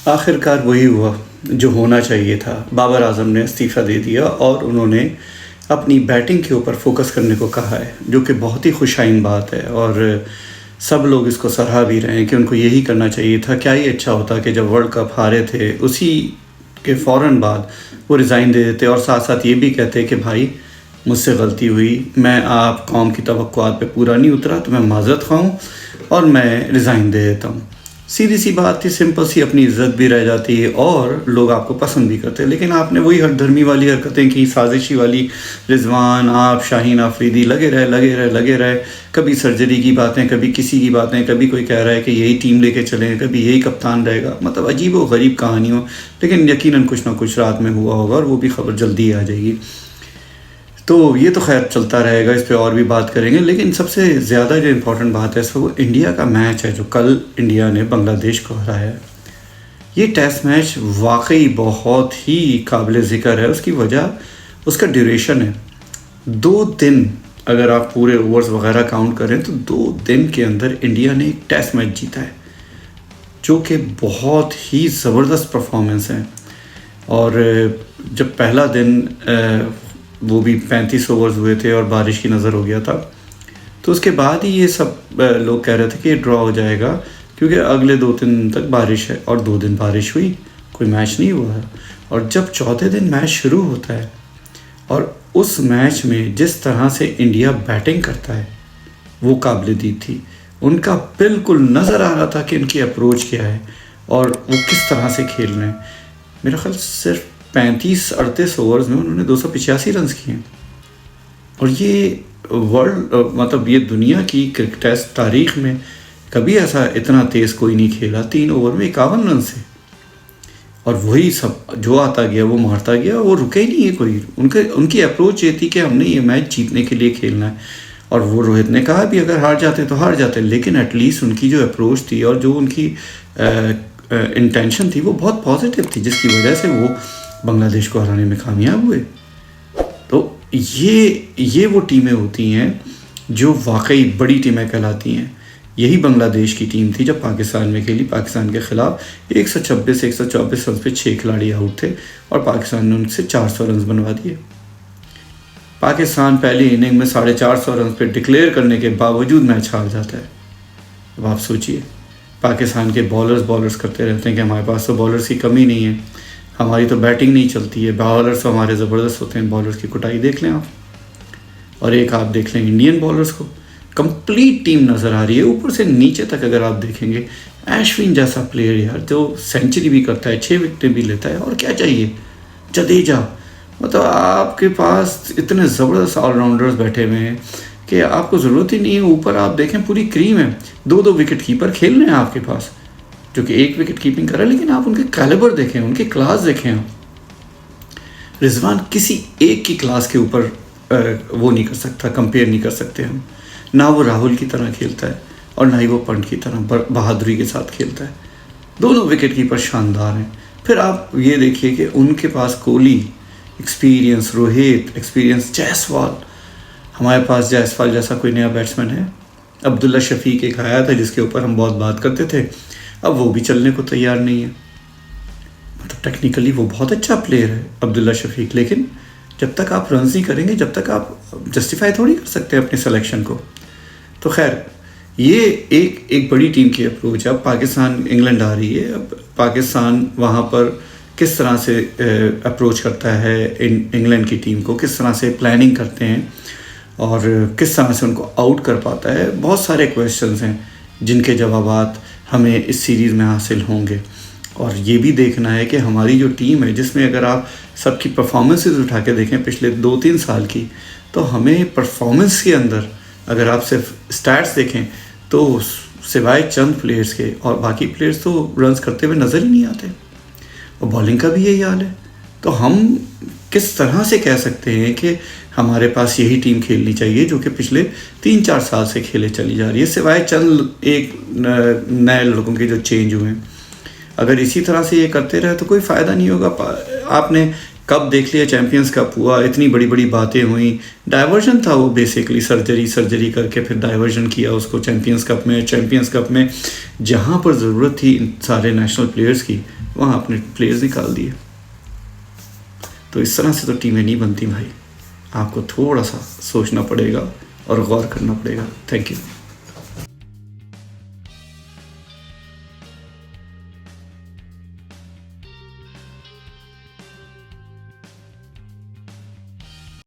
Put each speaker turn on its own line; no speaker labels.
आखिरकार वही हुआ जो होना चाहिए था। बाबर आजम ने इस्तीफ़ा दे दिया और उन्होंने अपनी बैटिंग के ऊपर फोकस करने को कहा है, जो कि बहुत ही खुशाइन बात है और सब लोग इसको सराह भी रहे हैं कि उनको यही करना चाहिए था। क्या ही अच्छा होता कि जब वर्ल्ड कप हारे थे उसी के फ़ौरन बाद वो रिज़ाइन दे देते और साथ साथ ये भी कहते कि भाई मुझसे गलती हुई, मैं आप कौम की तवक्कुआत पे पूरा नहीं उतरा तो मैं माज़रत ख़्वाह हूँ और मैं रिज़ाइन दे देता हूँ। सीधी सी बात थी, सिंपल सी, अपनी इज़्ज़त भी रह जाती है और लोग आपको पसंद भी करते हैं। लेकिन आपने वही हठधर्मी वाली हरकतें की, साजिशी वाली। रिजवान, आप, शाहीन आफरीदी लगे रहे। कभी सर्जरी की बातें, कभी किसी की बातें, कभी कोई कह रहा है कि यही टीम लेके चलें, कभी यही कप्तान रहेगा। मतलब अजीब व गरीब कहानियों, लेकिन यकीनन कुछ ना कुछ रात में हुआ होगा और वो भी खबर जल्दी आ जाएगी। तो ये तो खैर चलता रहेगा, इस पे और भी बात करेंगे। लेकिन सबसे ज़्यादा जो इम्पोर्टेंट बात है वो इंडिया का मैच है जो कल इंडिया ने बांग्लादेश को हराया है। ये टेस्ट मैच वाकई बहुत ही काबिल ज़िक्र है। उसकी वजह उसका ड्यूरेशन है। 2 दिन, अगर आप पूरे ओवर्स वगैरह काउंट करें तो 2 दिन के अंदर इंडिया ने एक टेस्ट मैच जीता है, जो कि बहुत ही ज़बरदस्त परफॉर्मेंस है। और जब पहला दिन वो भी 35 ओवर्स हुए थे और बारिश की नज़र हो गया था, तो उसके बाद ही ये सब लोग कह रहे थे कि ड्रॉ हो जाएगा, क्योंकि अगले 2 दिन तक बारिश है। और 2 दिन बारिश हुई, कोई मैच नहीं हुआ है। और जब चौथे दिन मैच शुरू होता है और उस मैच में जिस तरह से इंडिया बैटिंग करता है वो काबिल-ए-दीद थी। उनका बिल्कुल नज़र आ रहा था कि इनकी अप्रोच क्या है और वो किस तरह से खेल रहे हैं। मेरा ख्याल सिर्फ 35-38 ओवर्स में उन्होंने 285 रन किए हैं। और ये मतलब ये दुनिया की क्रिकेट टेस्ट तारीख़ में कभी ऐसा इतना तेज़ कोई नहीं खेला। 3 ओवर में 51 रन से, और वही सब जो आता गया वो मारता गया, वो रुके ही नहीं है कोई। उनकी अप्रोच ये थी कि हमने ये मैच जीतने के लिए खेलना है। और वो रोहित ने कहा भी अगर हार जाते तो हार जाते, लेकिन एटलीस्ट उनकी जो अप्रोच थी और जो उनकी इंटेंशन थी वो बहुत पॉजिटिव थी, जिसकी वजह से वो बांग्लादेश को हराने में कामयाब हुए। तो ये वो टीमें होती हैं जो वाकई बड़ी टीमें कहलाती हैं। यही बांग्लादेश की टीम थी जब पाकिस्तान में खेली। पाकिस्तान के ख़िलाफ़ 126-124 रन पे 6 खिलाड़ी आउट थे और पाकिस्तान ने उनसे 400 रन बनवा दिए। पाकिस्तान पहली इनिंग में 450 रन पे डिक्लेयर करने के बावजूद मैच हार जाता है। अब आप सोचिए, पाकिस्तान के बॉलर्स करते रहते हैं कि हमारे पास तो बॉलर्स की कमी नहीं है, हमारी तो बैटिंग नहीं चलती है, बॉलर्स तो हमारे ज़बरदस्त होते हैं। बॉलर्स की कुटाई देख लें आप, और एक आप देख लें इंडियन बॉलर्स को, कंप्लीट टीम नज़र आ रही है ऊपर से नीचे तक। अगर आप देखेंगे, अश्विन जैसा प्लेयर यार, जो सेंचुरी भी करता है, 6 विकेटें भी लेता है, और क्या चाहिए। जडेजा, मतलब आपके पास इतने ज़बरदस्त ऑलराउंडर्स बैठे हुए हैं कि आपको ज़रूरत ही नहीं है। ऊपर आप देखें पूरी क्रीम है, 2-2 विकेट कीपर खेल रहे हैं आपके पास, जो कि 1 विकेट कीपिंग कर रहा है। लेकिन आप उनके कैलिबर देखें, उनकी क्लास देखें आप। रिजवान किसी एक की क्लास के ऊपर वो नहीं कर सकता, कंपेयर नहीं कर सकते हम। ना वो राहुल की तरह खेलता है और ना ही वो पंत की तरह बहादुरी के साथ खेलता है। दोनों विकेट कीपर शानदार हैं। फिर आप ये देखिए कि उनके पास कोहली एक्सपीरियंस, रोहित एक्सपीरियंस, जायसवाल, हमारे पास जायसवाल जैसा कोई नया बैट्समैन है। अब्दुल्ला शफीक एक आया था जिसके ऊपर हम बहुत बात करते थे, अब वो भी चलने को तैयार नहीं है। मतलब टेक्निकली वो बहुत अच्छा प्लेयर है अब्दुल्ला शफीक, लेकिन जब तक आप रन नहीं करेंगे, जब तक आप जस्टिफाई थोड़ी कर सकते हैं अपने सिलेक्शन को। तो खैर, ये एक बड़ी टीम की अप्रोच है। अब पाकिस्तान इंग्लैंड आ रही है, अब पाकिस्तान वहाँ पर किस तरह से अप्रोच करता है इंग्लैंड की टीम को, किस तरह से प्लानिंग करते हैं और किस तरह से उनको आउट कर पाता है। बहुत सारे क्वेश्चंस हैं जिनके जवाबात हमें इस सीरीज़ में हासिल होंगे। और ये भी देखना है कि हमारी जो टीम है, जिसमें अगर आप सबकी परफॉर्मेंसेस उठा के देखें पिछले 2-3 साल की, तो हमें परफॉर्मेंस के अंदर अगर आप सिर्फ स्टैट्स देखें तो सिवाय चंद प्लेयर्स के और बाकी प्लेयर्स तो रन्स करते हुए नज़र ही नहीं आते। और बॉलिंग का भी यही हाल है। तो हम किस तरह से कह सकते हैं कि हमारे पास यही टीम खेलनी चाहिए जो कि पिछले 3-4 साल से खेले चली जा रही है, सिवाय चंद एक नए लड़कों के जो चेंज हुए हैं। अगर इसी तरह से ये करते रहे तो कोई फ़ायदा नहीं होगा। आपने कब देख लिया, चैम्पियंस कप हुआ, इतनी बड़ी बड़ी बातें हुई, डाइवर्जन था वो बेसिकली, सर्जरी करके फिर डाइवर्जन किया उसको चैम्पियंस कप में जहाँ पर ज़रूरत थी इन सारे नेशनल प्लेयर्स की, वहाँ अपने प्लेयर्स निकाल दिए। तो इस तरह से तो टीमें नहीं बनती भाई, आपको थोड़ा सा सोचना पड़ेगा और गौर करना पड़ेगा। Thank you.